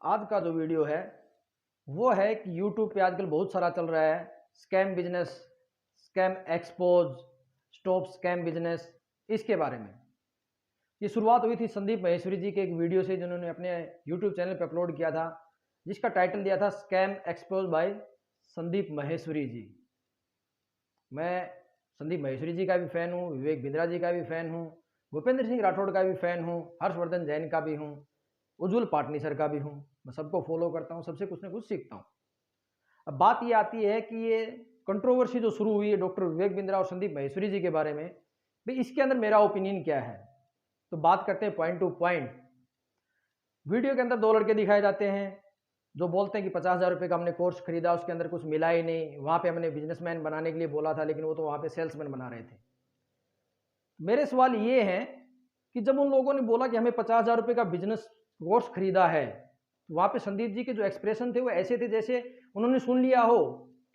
आज का जो वीडियो है वो है कि यूट्यूब पे आजकल बहुत सारा चल रहा है scam business, scam expose, stop scam business. इसके बारे में ये शुरुआत हुई थी संदीप महेश्वरी जी के एक वीडियो से जिन्होंने अपने यूट्यूब चैनल पे अपलोड किया था, जिसका टाइटल दिया था scam expose by Sandeep Maheshwari ji. मैं संदीप महेश्वरी जी का भी फ़ैन हूँ, विवेक बिंद्रा जी का भी फ़ैन हूँ, भूपेंद्र सिंह राठौड़ का भी फ़ैन हूँ, हर्षवर्धन जैन का भी हूँ, उज्जवल पाटनी सर का भी हूँ। मैं सबको फॉलो करता हूँ, सबसे कुछ ना कुछ सीखता हूँ। अब बात ये आती है कि ये कंट्रोवर्सी जो शुरू हुई है डॉक्टर विवेक बिंद्रा और संदीप महेश्वरी जी के बारे में, भाई इसके अंदर मेरा ओपिनियन क्या है। तो बात करते हैं पॉइंट टू पॉइंट। वीडियो के अंदर दो लड़के दिखाए जाते हैं जो बोलते हैं कि 50,000 रुपये का हमने कोर्स खरीदा, उसके अंदर कुछ मिला ही नहीं, वहाँ पे हमने बिजनेसमैन बनाने के लिए बोला था लेकिन वो तो वहाँ पे सेल्समैन बना रहे थे। मेरे सवाल ये हैं कि जब उन लोगों ने बोला कि हमें 50,000 रुपये का बिजनेस कोर्स खरीदा है, तो वहाँ पे संदीप जी के जो एक्सप्रेशन थे वो ऐसे थे जैसे उन्होंने सुन लिया हो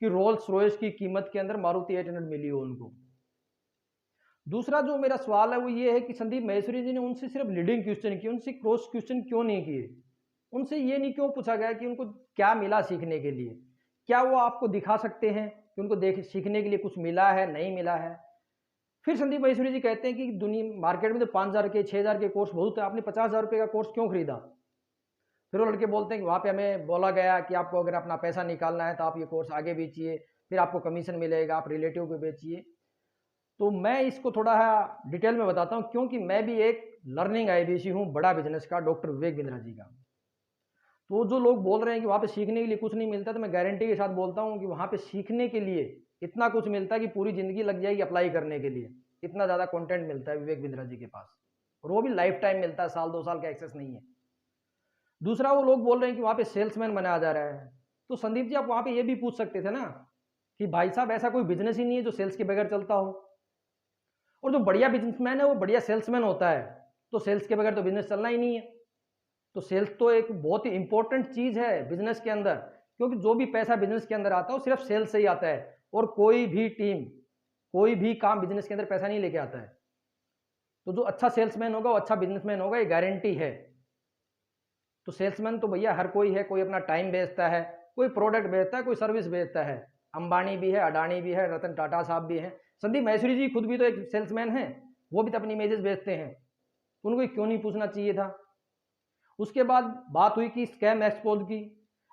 कि रोल्स रॉयस की कीमत के अंदर मारुति 800 मिली हो उनको। दूसरा जो मेरा सवाल है वो ये है कि संदीप महेश्वरी जी ने उनसे सिर्फ लीडिंग क्वेश्चन किए, उनसे क्रॉस क्वेश्चन क्यों नहीं किए? उनसे ये नहीं क्यों पूछा गया कि उनको क्या मिला सीखने के लिए? क्या वो आपको दिखा सकते हैं कि उनको देख सीखने के लिए कुछ मिला है, नहीं मिला है? फिर संदीप महेश्वरी जी कहते हैं कि दुनिया मार्केट में तो 5,000 के 6,000 के कोर्स बहुत है, आपने 50,000 रुपये का कोर्स क्यों खरीदा? फिर वो लड़के बोलते हैं कि वहाँ पे हमें बोला गया कि आपको अगर अपना पैसा निकालना है तो आप ये कोर्स आगे बेचिए, फिर आपको कमीशन मिलेगा, आप रिलेटिव को बेचिए। तो मैं इसको थोड़ा डिटेल में बताता हूँ क्योंकि मैं भी एक लर्निंग आईबीसी हूँ बड़ा बिजनेस का, डॉक्टर विवेक बिंद्रा जी का। तो जो लोग बोल रहे हैं कि वहाँ पे सीखने के लिए कुछ नहीं मिलता, तो मैं गारंटी के साथ बोलता हूँ कि वहाँ पे सीखने के लिए इतना कुछ मिलता है कि पूरी ज़िंदगी लग जाएगी अप्लाई करने के लिए। इतना ज़्यादा कंटेंट मिलता है विवेक बिंद्रा जी के पास, और वो भी लाइफ टाइम मिलता है, साल 2 साल का एक्सेस नहीं है। दूसरा वो लोग बोल रहे हैं कि वहाँ पे सेल्समैन बनाया जा रहा है, तो संदीप जी आप वहाँ पे ये भी पूछ सकते थे ना कि भाई साहब ऐसा कोई बिजनेस ही नहीं है जो सेल्स के बगैर चलता हो, और जो बढ़िया बिजनेसमैन है वो बढ़िया सेल्समैन होता है, तो सेल्स के बगैर तो बिजनेस चलना ही नहीं है। तो सेल्स तो एक बहुत ही इंपॉर्टेंट चीज़ है बिजनेस के अंदर, क्योंकि जो भी पैसा बिजनेस के अंदर आता है वो सिर्फ सेल्स से ही आता है, और कोई भी टीम, कोई भी काम बिजनेस के अंदर पैसा नहीं लेके आता है। तो जो अच्छा सेल्समैन होगा वो अच्छा बिजनेसमैन होगा, ये गारंटी है। तो सेल्समैन तो भैया हर कोई है, कोई अपना टाइम बेचता है, कोई प्रोडक्ट बेचता है, कोई सर्विस बेचता है। अंबानी भी है, अडानी भी है, रतन टाटा साहब भी हैं, संदीप महेश्वरी जी खुद भी तो एक सेल्समैन हैं, वो भी तो अपनी इमेजेस बेचते हैं। उनको क्यों नहीं पूछना चाहिए था? उसके बाद बात हुई कि स्कैम एक्सपोज की।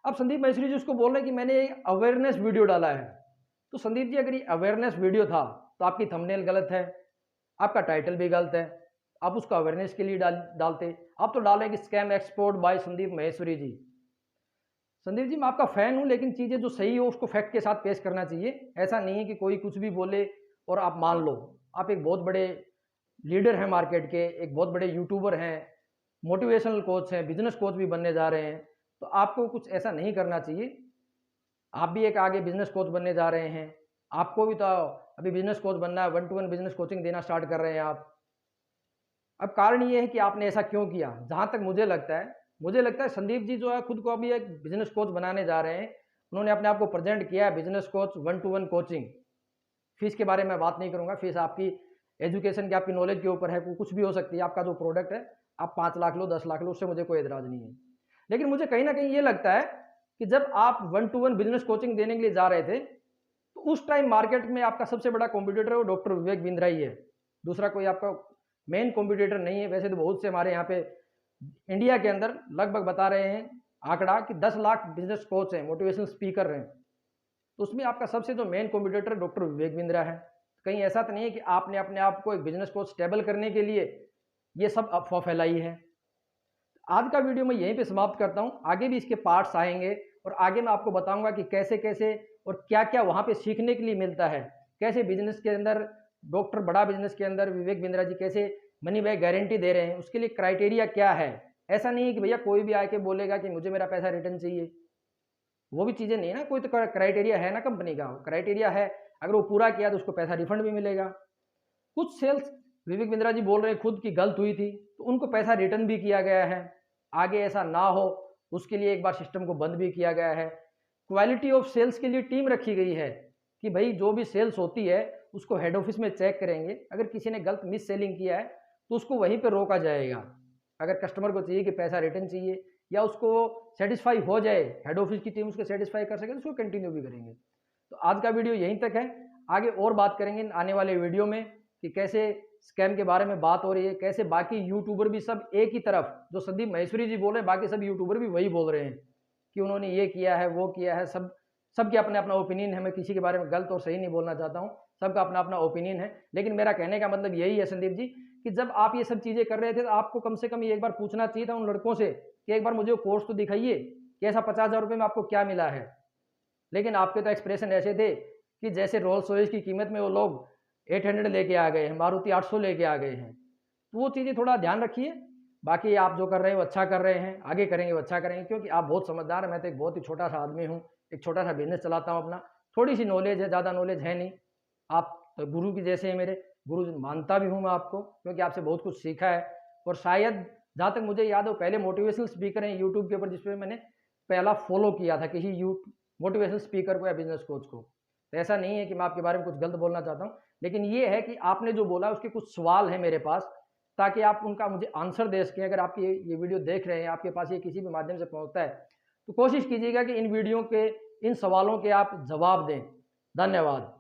अब संदीप महेश्वरी जी उसको बोल रहे हैं कि मैंने अवेयरनेस वीडियो डाला है। तो संदीप जी अगर ये अवेयरनेस वीडियो था तो आपकी थंबनेल गलत है, आपका टाइटल भी गलत है, आप उसको अवेयरनेस के लिए डालते। आप तो डालें कि scam export by Sandeep Maheshwari ji. Sandeep ji मैं आपका फ़ैन हूँ, लेकिन चीज़ें जो सही हो उसको फैक्ट के साथ पेश करना चाहिए। ऐसा नहीं है कि कोई कुछ भी बोले और आप मान लो। आप एक बहुत बड़े लीडर हैं मार्केट के, एक बहुत बड़े यूट्यूबर हैं, मोटिवेशनल कोच हैं, बिजनेस कोच भी बनने जा रहे हैं, तो आपको कुछ ऐसा नहीं करना चाहिए। आप भी एक आगे बिजनेस कोच बनने जा रहे हैं, आपको भी तो अभी बिजनेस कोच बनना है, 1 to 1 बिजनेस कोचिंग देना स्टार्ट कर रहे हैं आप। अब कारण ये है कि आपने ऐसा क्यों किया? जहाँ तक मुझे लगता है संदीप जी जो है खुद को अभी एक बिजनेस कोच बनाने जा रहे हैं। उन्होंने अपने आप को प्रेजेंट किया है business coach 1 to 1 coaching. Fees के बारे में बात नहीं करूंगा, फीस आपकी एजुकेशन की, आपकी नॉलेज के ऊपर है, कुछ भी हो सकती है। आपका जो प्रोडक्ट है आप 5 लाख लो, 10 लाख लो, उससे मुझे कोई एतराज नहीं है। लेकिन मुझे कहीं ना कहीं ये लगता है कि जब आप 1 to 1 बिजनेस कोचिंग देने के लिए जा रहे थे तो उस टाइम मार्केट में आपका सबसे बड़ा कॉम्पिटिटर है वो डॉक्टर विवेक बिंद्रा ही है, दूसरा कोई आपका मेन कॉम्पिटिटर नहीं है। वैसे तो बहुत से हमारे यहाँ पे इंडिया के अंदर लगभग बता रहे हैं आंकड़ा कि 10 लाख बिजनेस कोच हैं, मोटिवेशनल स्पीकर हैं, तो उसमें आपका सबसे जो main competitor doctor Vivek Bindra है। कहीं ऐसा तो नहीं है कि आपने अपने आप को एक बिजनेस कोच स्टेबल करने के लिए ये सब अफवाह फैलाई है। आज का वीडियो मैं यहीं पे समाप्त करता हूँ, आगे भी इसके पार्ट्स आएंगे और आगे मैं आपको बताऊंगा कि कैसे कैसे और क्या क्या वहाँ पे सीखने के लिए मिलता है, कैसे बिजनेस के अंदर डॉक्टर बड़ा बिजनेस के अंदर विवेक बिंद्रा जी कैसे मनी बैक गारंटी दे रहे हैं, उसके लिए क्राइटेरिया क्या है। ऐसा नहीं है कि भैया कोई भी आके बोलेगा कि मुझे मेरा पैसा रिटर्न चाहिए, वो भी चीज़ें नहीं है ना। कोई तो क्राइटेरिया है ना, कंपनी का क्राइटेरिया है, अगर वो पूरा किया तो उसको पैसा रिफंड भी मिलेगा। कुछ सेल्स विवेक बिंद्रा जी बोल रहे हैं खुद की गलत हुई थी तो उनको पैसा रिटर्न भी किया गया है, आगे ऐसा ना हो उसके लिए एक बार सिस्टम को बंद भी किया गया है। क्वालिटी ऑफ सेल्स के लिए टीम रखी गई है कि भाई जो भी सेल्स होती है उसको हेड ऑफिस में चेक करेंगे, अगर किसी ने गलत मिस सेलिंग किया है तो उसको वहीं पर रोका जाएगा। अगर कस्टमर को चाहिए कि पैसा रिटर्न चाहिए या उसको सेटिस्फाई हो जाए, हेड ऑफिस की टीम उसको सेटिस्फाई कर सके तो उसको कंटिन्यू भी करेंगे। तो आज का वीडियो यहीं तक है, आगे और बात करेंगे आने वाले वीडियो में कि कैसे स्कैम के बारे में बात हो रही है, कैसे बाकी यूट्यूबर भी सब एक ही तरफ, जो संदीप महेश्वरी जी बोल रहे हैं बाकी सब यूट्यूबर भी वही बोल रहे हैं कि उन्होंने ये किया है वो किया है। सबके अपना अपना ओपिनियन है, मैं किसी के बारे में गलत और सही नहीं बोलना चाहता हूँ, सबका अपना अपना ओपिनियन है। लेकिन मेरा कहने का मतलब यही है संदीप जी कि जब आप ये सब चीज़ें कर रहे थे तो आपको कम से कम ये एक बार पूछना चाहिए था उन लड़कों से कि एक बार मुझे वो कोर्स तो दिखाइए कि ऐसा 50,000 रुपये में आपको क्या मिला है। लेकिन आपके तो एक्सप्रेशन ऐसे थे कि जैसे रोल्स रॉयस की कीमत में वो लोग 800 लेके आ गए हैं, मारुति 800 लेके आ गए हैं। तो वो चीज़ें थोड़ा ध्यान रखिए। बाकी आप जो कर रहे हैं वो अच्छा कर रहे हैं, आगे करेंगे वो अच्छा करेंगे, क्योंकि आप बहुत समझदार हैं। मैं तो एक बहुत ही छोटा सा आदमी हूँ, एक छोटा सा बिजनेस चलाता हूँ अपना, थोड़ी सी नॉलेज है, ज़्यादा नॉलेज है नहीं। आप तो गुरु की जैसे हैं मेरे, गुरु मानता भी हूँ मैं आपको, क्योंकि आपसे बहुत कुछ सीखा है। और शायद जहाँ तक मुझे याद हो पहले मोटिवेशनल स्पीकर हैं यूट्यूब के ऊपर जिसपे मैंने पहला फॉलो किया था किसी मोटिवेशनल स्पीकर को या बिजनेस कोच को। तो ऐसा नहीं है कि मैं आपके बारे में कुछ गलत बोलना चाहता हूँ, लेकिन ये है कि आपने जो बोला उसके कुछ सवाल हैं मेरे पास, ताकि आप उनका मुझे आंसर दे सकें। अगर आप ये वीडियो देख रहे हैं, आपके पास ये किसी भी माध्यम से पहुँचता है, तो कोशिश कीजिएगा कि इन वीडियो के इन सवालों के आप जवाब दें। धन्यवाद।